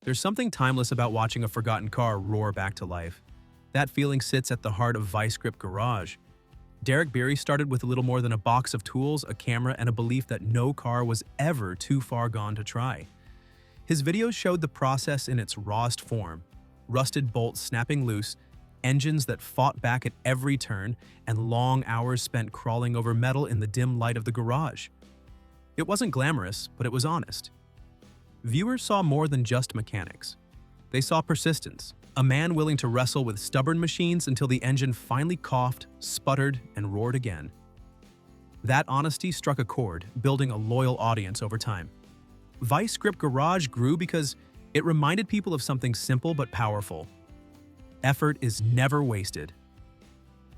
There's something timeless about watching a forgotten car roar back to life. That feeling sits at the heart of Vice Grip Garage. Derek Bieri started with a little more than a box of tools, a camera, and a belief that no car was ever too far gone to try. His videos showed the process in its rawest form: rusted bolts snapping loose, engines that fought back at every turn, and long hours spent crawling over metal in the dim light of the garage. It wasn't glamorous, but it was honest. Viewers saw more than just mechanics. They saw persistence, a man willing to wrestle with stubborn machines until the engine finally coughed, sputtered, and roared again. That honesty struck a chord, building a loyal audience over time. Vice Grip Garage grew because it reminded people of something simple but powerful. Effort is never wasted.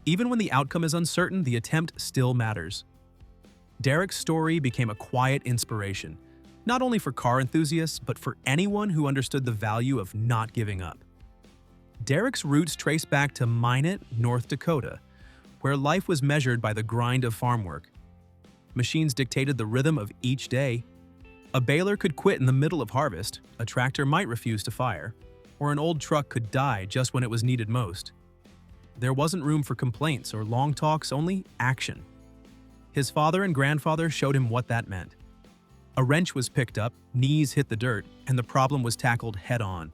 Even when the outcome is uncertain, the attempt still matters. Derek's story became a quiet inspiration, not only for car enthusiasts, but for anyone who understood the value of not giving up. Derek's roots trace back to Minot, North Dakota, where life was measured by the grind of farm work. Machines dictated the rhythm of each day. A baler could quit in the middle of harvest, a tractor might refuse to fire, or an old truck could die just when it was needed most. There wasn't room for complaints or long talks, only action. His father and grandfather showed him what that meant. A wrench was picked up, knees hit the dirt, and the problem was tackled head-on.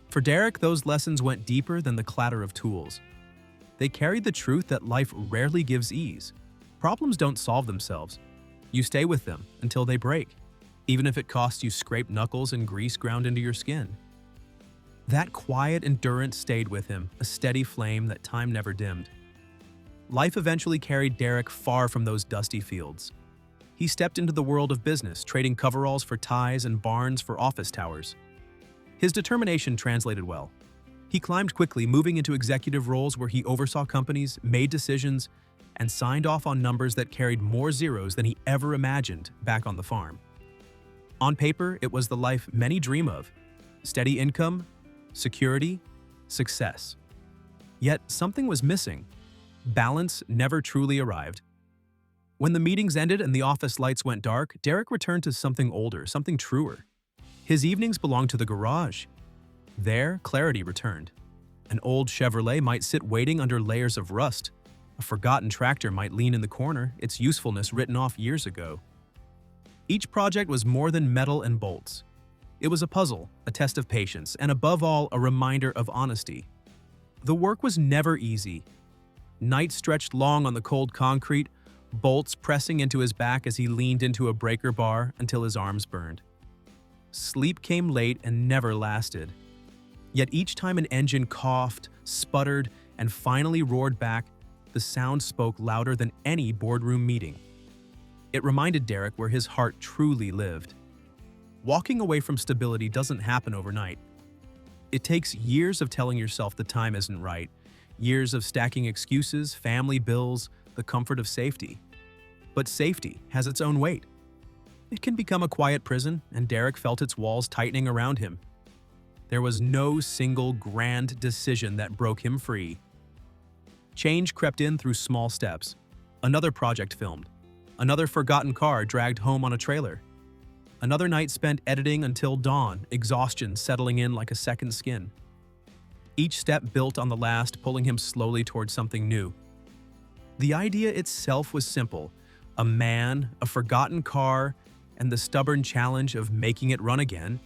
For Derek, those lessons went deeper than the clatter of tools. They carried the truth that life rarely gives ease. Problems don't solve themselves. You stay with them until they break, even if it costs you scraped knuckles and grease ground into your skin. That quiet endurance stayed with him, a steady flame that time never dimmed. Life eventually carried Derek far from those dusty fields. He stepped into the world of business, trading coveralls for ties and barns for office towers. His determination translated well. He climbed quickly, moving into executive roles where he oversaw companies, made decisions, and signed off on numbers that carried more zeros than he ever imagined back on the farm. On paper, it was the life many dream of: steady income, security, success. Yet something was missing. Balance never truly arrived. When the meetings ended and the office lights went dark, Derek returned to something older, something truer. His evenings belonged to the garage. There, clarity returned. An old Chevrolet might sit waiting under layers of rust. A forgotten tractor might lean in the corner, its usefulness written off years ago. Each project was more than metal and bolts. It was a puzzle, a test of patience, and above all, a reminder of honesty. The work was never easy. Nights stretched long on the cold concrete, bolts pressing into his back as he leaned into a breaker bar until his arms burned. Sleep came late and never lasted. Yet each time an engine coughed, sputtered, and finally roared back, the sound spoke louder than any boardroom meeting. It reminded Derek where his heart truly lived. Walking away from stability doesn't happen overnight. It takes years of telling yourself the time isn't right, years of stacking excuses, family bills, the comfort of safety. But safety has its own weight. It can become a quiet prison, and Derek felt its walls tightening around him. There was no single grand decision that broke him free. Change crept in through small steps. Another project filmed. Another forgotten car dragged home on a trailer. Another night spent editing until dawn, exhaustion settling in like a second skin. Each step built on the last, pulling him slowly towards something new. The idea itself was simple: a man, a forgotten car, and the stubborn challenge of making it run again.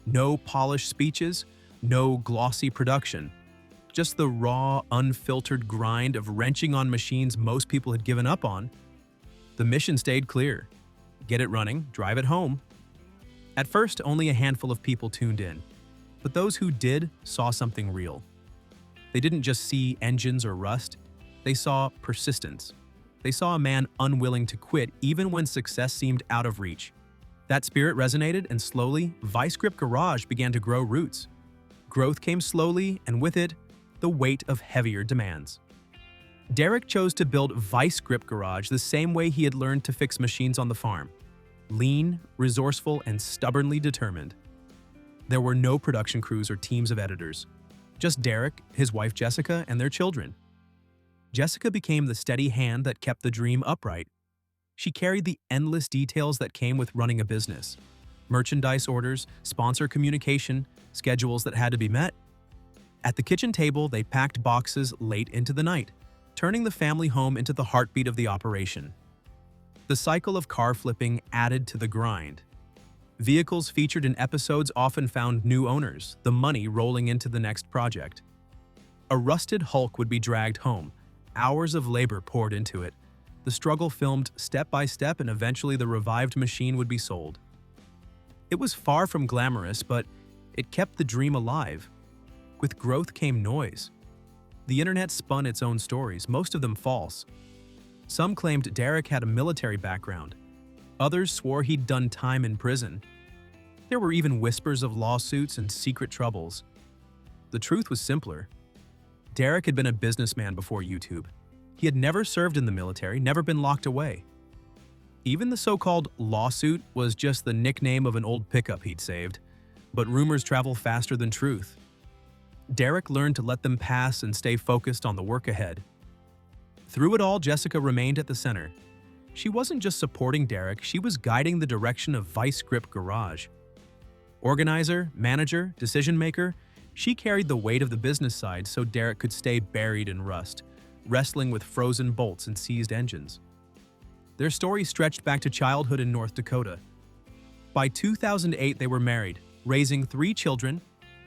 No polished speeches, no glossy production. Just the raw, unfiltered grind of wrenching on machines most people had given up on. The mission stayed clear: get it running, drive it home. At first, only a handful of people tuned in, but those who did saw something real. They didn't just see engines or rust, they saw persistence. They saw a man unwilling to quit even when success seemed out of reach. That spirit resonated, and slowly, Vice Grip Garage began to grow roots. Growth came slowly, and with it, the weight of heavier demands. Derek chose to build Vice Grip Garage the same way he had learned to fix machines on the farm: lean, resourceful, and stubbornly determined. There were no production crews or teams of editors. Just Derek, his wife Jessica, and their children. Jessica became the steady hand that kept the dream upright. She carried the endless details that came with running a business: merchandise orders, sponsor communication, schedules that had to be met. At the kitchen table, they packed boxes late into the night, turning the family home into the heartbeat of the operation. The cycle of car flipping added to the grind. Vehicles featured in episodes often found new owners, the money rolling into the next project. A rusted Hulk would be dragged home, hours of labor poured into it, the struggle filmed step by step, and eventually the revived machine would be sold. It was far from glamorous, but it kept the dream alive. With growth came noise. The internet spun its own stories, most of them false. Some claimed Derek had a military background. Others swore he'd done time in prison. There were even whispers of lawsuits and secret troubles. The truth was simpler. Derek had been a businessman before YouTube. He had never served in the military, never been locked away. Even the so-called lawsuit was just the nickname of an old pickup he'd saved. But rumors travel faster than truth. Derek learned to let them pass and stay focused on the work ahead. Through it all, Jessica remained at the center. She wasn't just supporting Derek, she was guiding the direction of Vice Grip Garage. Organizer, manager, decision-maker, she carried the weight of the business side so Derek could stay buried in rust, wrestling with frozen bolts and seized engines. Their story stretched back to childhood in North Dakota. By 2008, they were married, raising 3 children,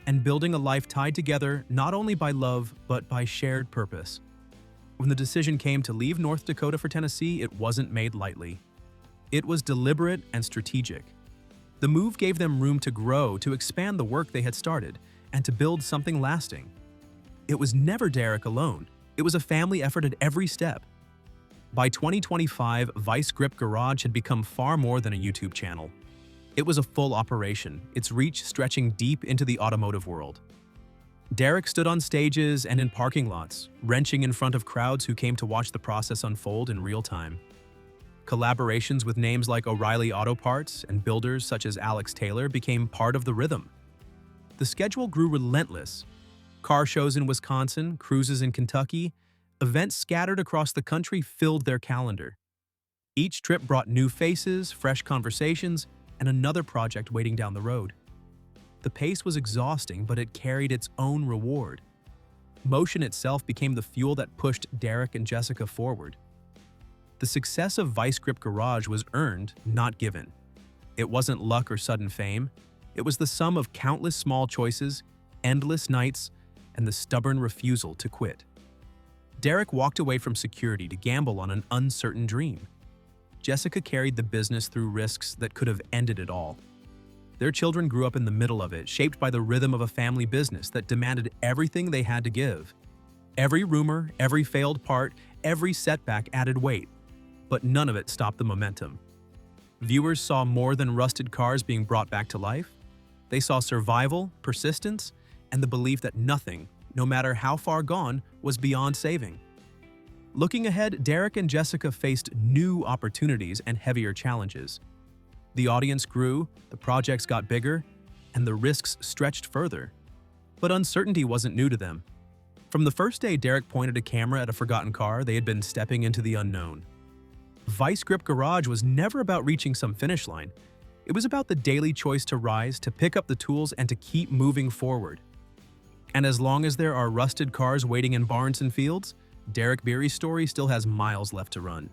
and building a life tied together not only by love, but by shared purpose. When the decision came to leave North Dakota for Tennessee, it wasn't made lightly. It was deliberate and strategic. The move gave them room to grow, to expand the work they had started, and to build something lasting. It was never Derek alone. It was a family effort at every step. By 2025, Vice Grip Garage had become far more than a YouTube channel. It was a full operation, its reach stretching deep into the automotive world. Derek stood on stages and in parking lots, wrenching in front of crowds who came to watch the process unfold in real time. Collaborations with names like O'Reilly Auto Parts and builders such as Alex Taylor became part of the rhythm. The schedule grew relentless. Car shows in Wisconsin, cruises in Kentucky, events scattered across the country filled their calendar. Each trip brought new faces, fresh conversations, and another project waiting down the road. The pace was exhausting, but it carried its own reward. Motion itself became the fuel that pushed Derek and Jessica forward. The success of Vice Grip Garage was earned, not given. It wasn't luck or sudden fame. It was the sum of countless small choices, endless nights, and the stubborn refusal to quit. Derek walked away from security to gamble on an uncertain dream. Jessica carried the business through risks that could have ended it all. Their children grew up in the middle of it, shaped by the rhythm of a family business that demanded everything they had to give. Every rumor, every failed part, every setback added weight, but none of it stopped the momentum. Viewers saw more than rusted cars being brought back to life. They saw survival, persistence, and the belief that nothing, no matter how far gone, was beyond saving. Looking ahead, Derek and Jessica faced new opportunities and heavier challenges. The audience grew, the projects got bigger, and the risks stretched further. But uncertainty wasn't new to them. From the first day Derek pointed a camera at a forgotten car, they had been stepping into the unknown. Vice Grip Garage was never about reaching some finish line. It was about the daily choice to rise, to pick up the tools, and to keep moving forward. And as long as there are rusted cars waiting in barns and fields, Derek Bieri's story still has miles left to run.